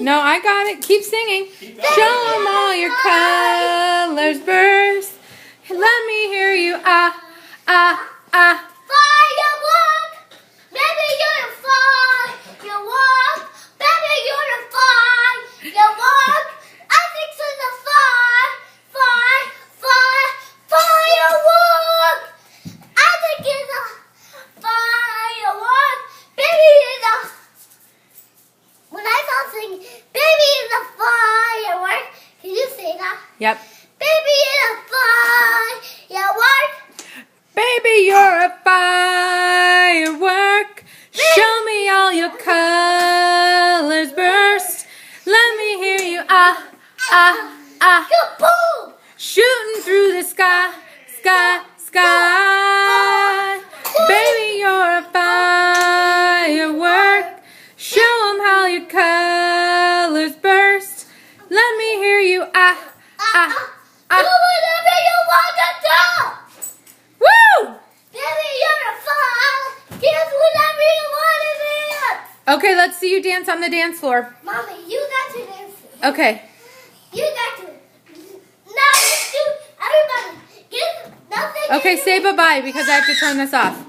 No, I got it. Keep singing. Show them all your colors burst. Let me hear you. Ah, ah, ah. Firework, baby, you're a firework, baby, you're a firework. I think so the firework. I think it's a firework, baby, is a. When I start singing, baby is a firework. Can you say that? Yep. Baby is a firework. Baby, you're a firework. Show me all your colors burst. Let me hear you. Ah, ah, ah. Kaboom! Shooting through the sky, sky, sky. Baby, you're a firework. Show them how your colors burst. Let me hear you. Ah, ah, Do ah. whatever you want to do. Woo! Baby, you're a fire. Dance whatever you want to dance. Okay, let's see you dance on the dance floor. Mommy, you got to dance. Okay. You got to. Now let's do everybody. Give nothing. Okay, say bye-bye because I have to turn this off.